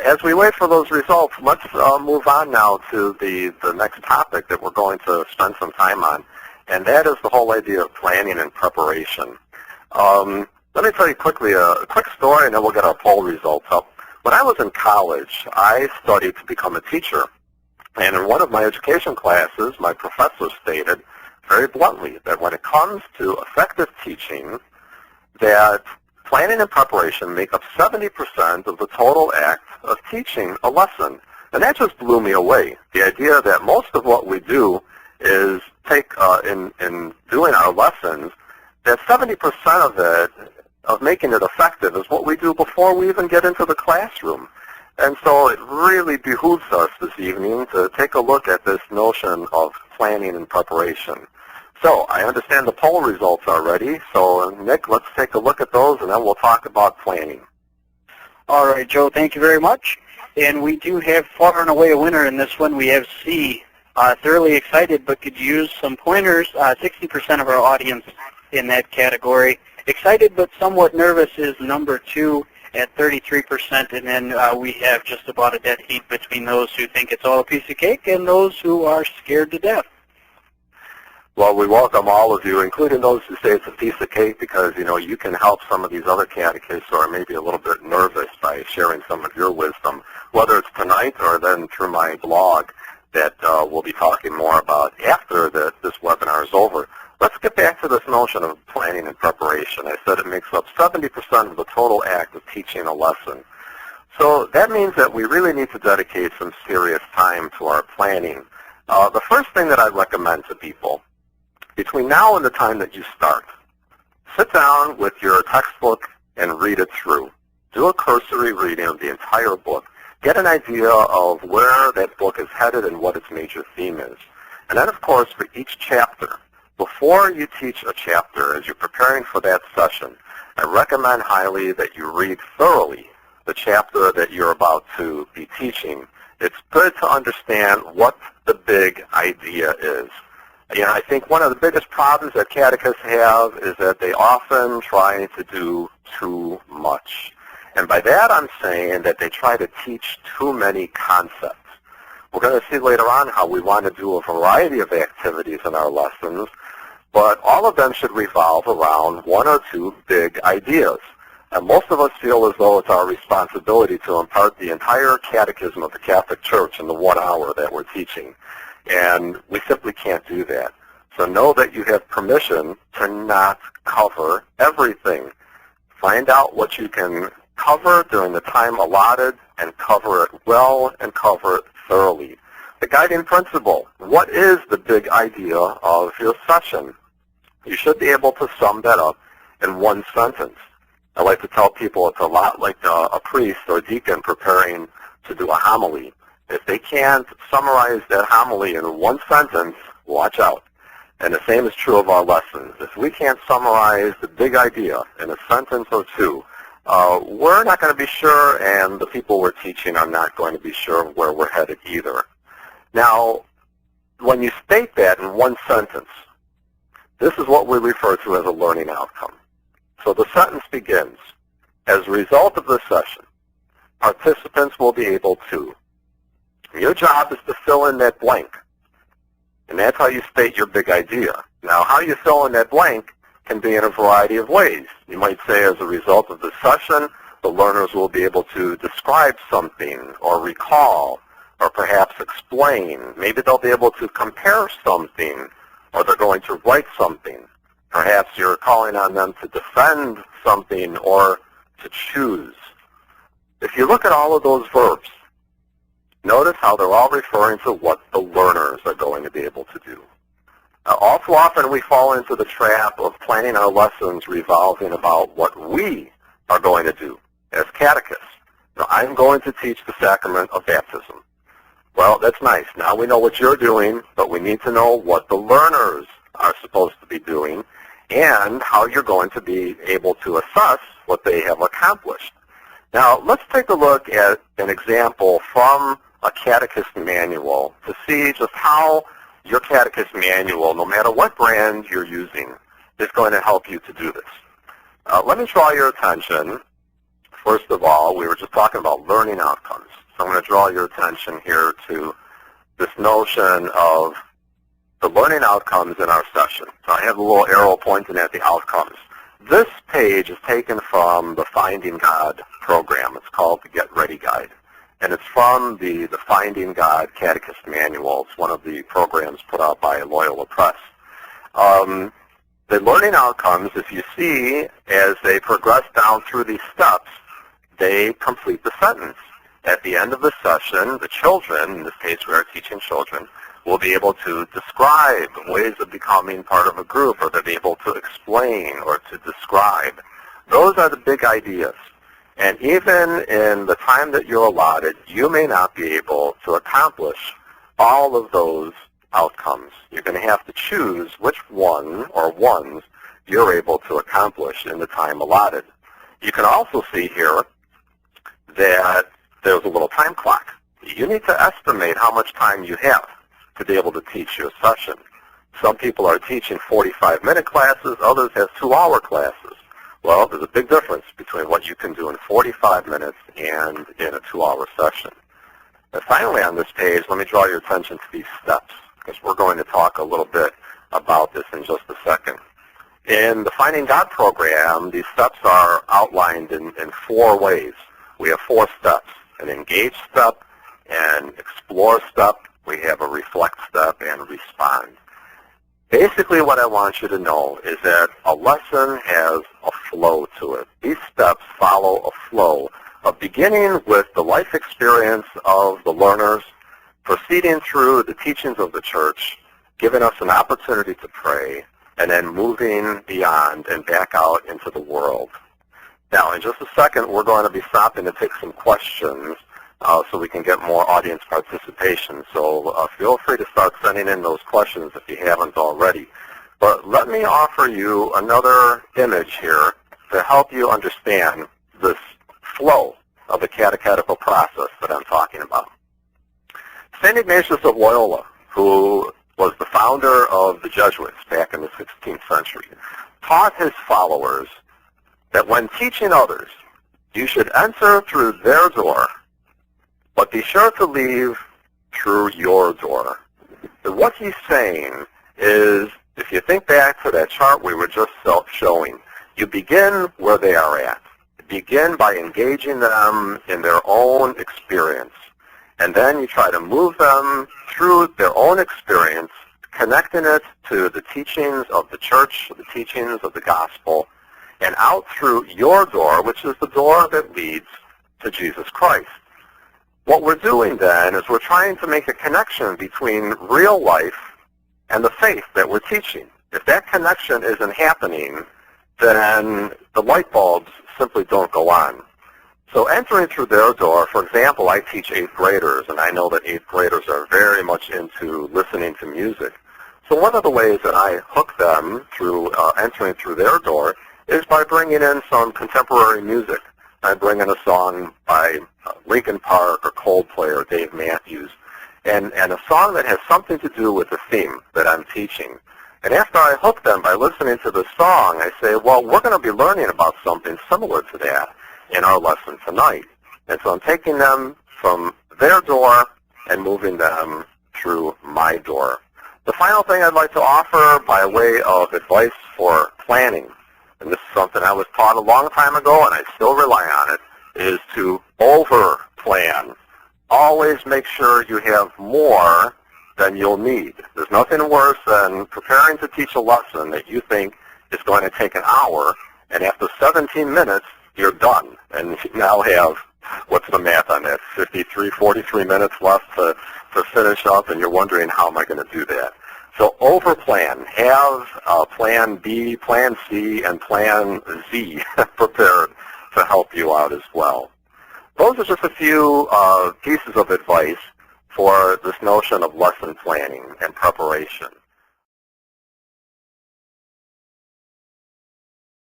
As we wait for those results, let's move on now to the next topic that we're going to spend some time on, and that is the whole idea of planning and preparation. Let me tell you quickly a quick story, and then we'll get our poll results up. When I was in college, I studied to become a teacher, and in one of my education classes, my professor stated very bluntly that when it comes to effective teaching, that planning and preparation make up 70% of the total act of teaching a lesson. And that just blew me away. The idea that most of what we do is take, in doing our lessons, that 70% of it, of making it effective, is what we do before we even get into the classroom. And so it really behooves us this evening to take a look at this notion of planning and preparation. So I understand the poll results already. So Nick, let's take a look at those, and then we'll talk about planning. All right, Joe, thank you very much. And we do have far and away a winner in this one. We have C, thoroughly excited, but could use some pointers. 60% of our audience in that category. Excited but somewhat nervous is number 2 at 33%, and then we have just about a dead heat between those who think it's all a piece of cake and those who are scared to death. Well, we welcome all of you, including those who say it's a piece of cake, because, you know, you can help some of these other catechists who are maybe a little bit nervous by sharing some of your wisdom, whether it's tonight or then through my blog that we'll be talking more about after this webinar is over. Let's get back to this notion of planning and preparation. I said it makes up 70% of the total act of teaching a lesson. So that means that we really need to dedicate some serious time to our planning. The first thing that I recommend to people, between now and the time that you start, sit down with your textbook and read it through. Do a cursory reading of the entire book. Get an idea of where that book is headed and what its major theme is. And then, of course, for each chapter, before you teach a chapter, as you're preparing for that session, I recommend highly that you read thoroughly the chapter that you're about to be teaching. It's good to understand what the big idea is. You know, I think one of the biggest problems that catechists have is that they often try to do too much. And by that I'm saying that they try to teach too many concepts. We're going to see later on how we want to do a variety of activities in our lessons, but all of them should revolve around one or two big ideas. And most of us feel as though it's our responsibility to impart the entire catechism of the Catholic Church in the 1 hour that we're teaching. And we simply can't do that. So know that you have permission to not cover everything. Find out what you can cover during the time allotted and cover it well and cover it thoroughly. The guiding principle, what is the big idea of your session? You should be able to sum that up in one sentence. I like to tell people it's a lot like a priest or deacon preparing to do a homily. If they can't summarize that homily in one sentence, watch out. And the same is true of our lessons. If we can't summarize the big idea in a sentence or two, we're not going to be sure, and the people we're teaching are not going to be sure of where we're headed either. Now, when you state that in one sentence, this is what we refer to as a learning outcome. So the sentence begins, as a result of this session, participants will be able to. Your job is to fill in that blank. And that's how you state your big idea. Now, how you fill in that blank can be in a variety of ways. You might say, as a result of this session, the learners will be able to describe something or recall or perhaps explain. Maybe they'll be able to compare something, or they're going to write something. Perhaps you're calling on them to defend something or to choose. If you look at all of those verbs, notice how they're all referring to what the learners are going to be able to do. All too often we fall into the trap of planning our lessons revolving about what we are going to do as catechists. Now, I'm going to teach the sacrament of baptism. Well, that's nice. Now we know what you're doing, but we need to know what the learners are supposed to be doing and how you're going to be able to assess what they have accomplished. Now, let's take a look at an example from a catechist manual to see just how your catechist manual, no matter what brand you're using, is going to help you to do this. Let me draw your attention First of all, we were just talking about learning outcomes. So I'm going to draw your attention here to this notion of the learning outcomes in our session. So I have a little arrow pointing at the outcomes. This page is taken from the Finding God program. It's called the Get Ready Guide. And it's from the Finding God Catechist Manual. It's one of the programs put out by Loyola Press. The learning outcomes, if you see, as they progress down through these steps, they complete the sentence. At the end of the session, the children, in this case we are teaching children, will be able to describe ways of becoming part of a group, or they'll be able to explain or to describe. Those are the big ideas. And even in the time that you're allotted, you may not be able to accomplish all of those outcomes. You're going to have to choose which one or ones you're able to accomplish in the time allotted. You can also see here that there's a little time clock. You need to estimate how much time you have to be able to teach your session. Some people are teaching 45-minute classes, others have 2-hour classes. Well, there's a big difference between what you can do in 45 minutes and in a 2-hour session. And finally on this page, let me draw your attention to these steps, because we're going to talk a little bit about this in just a second. In the Finding God program, these steps are outlined in 4 ways. We have 4 steps: an engage step, an explore step, we have a reflect step, and respond. Basically what I want you to know is that a lesson has a flow to it. These steps follow a flow of beginning with the life experience of the learners, proceeding through the teachings of the church, giving us an opportunity to pray, and then moving beyond and back out into the world. Now, in just a second, we're going to be stopping to take some questions so we can get more audience participation. So feel free to start sending in those questions if you haven't already. But let me offer you another image here to help you understand this flow of the catechetical process that I'm talking about. St. Ignatius of Loyola, who was the founder of the Jesuits back in the 16th century, taught his followers that when teaching others, you should enter through their door, but be sure to leave through your door. And what he's saying is, if you think back to that chart we were just showing, you begin where they are at. Begin by engaging them in their own experience. And then you try to move them through their own experience, connecting it to the teachings of the church, the teachings of the gospel, and out through your door, which is the door that leads to Jesus Christ. What we're doing then is we're trying to make a connection between real life and the faith that we're teaching. If that connection isn't happening, then the light bulbs simply don't go on. So entering through their door, for example, I teach 8th graders, and I know that 8th graders are very much into listening to music. So one of the ways that I hook them through entering through their door is by bringing in some contemporary music. I bring in a song by Linkin Park or Coldplay or Dave Matthews, and a song that has something to do with the theme that I'm teaching. And after I hook them by listening to the song, I say, well, we're going to be learning about something similar to that in our lesson tonight. And so I'm taking them from their door and moving them through my door. The final thing I'd like to offer by way of advice for planning, and this is something I was taught a long time ago and I still rely on it, is to over-plan. Always make sure you have more than you'll need. There's nothing worse than preparing to teach a lesson that you think is going to take an hour, and after 17 minutes, you're done. And you now have, what's the math on that, 43 minutes left to finish up, and you're wondering, how am I going to do that? So over-plan. Have plan B, plan C, and plan Z prepared to help you out as well. Those are just a few pieces of advice for this notion of lesson planning and preparation.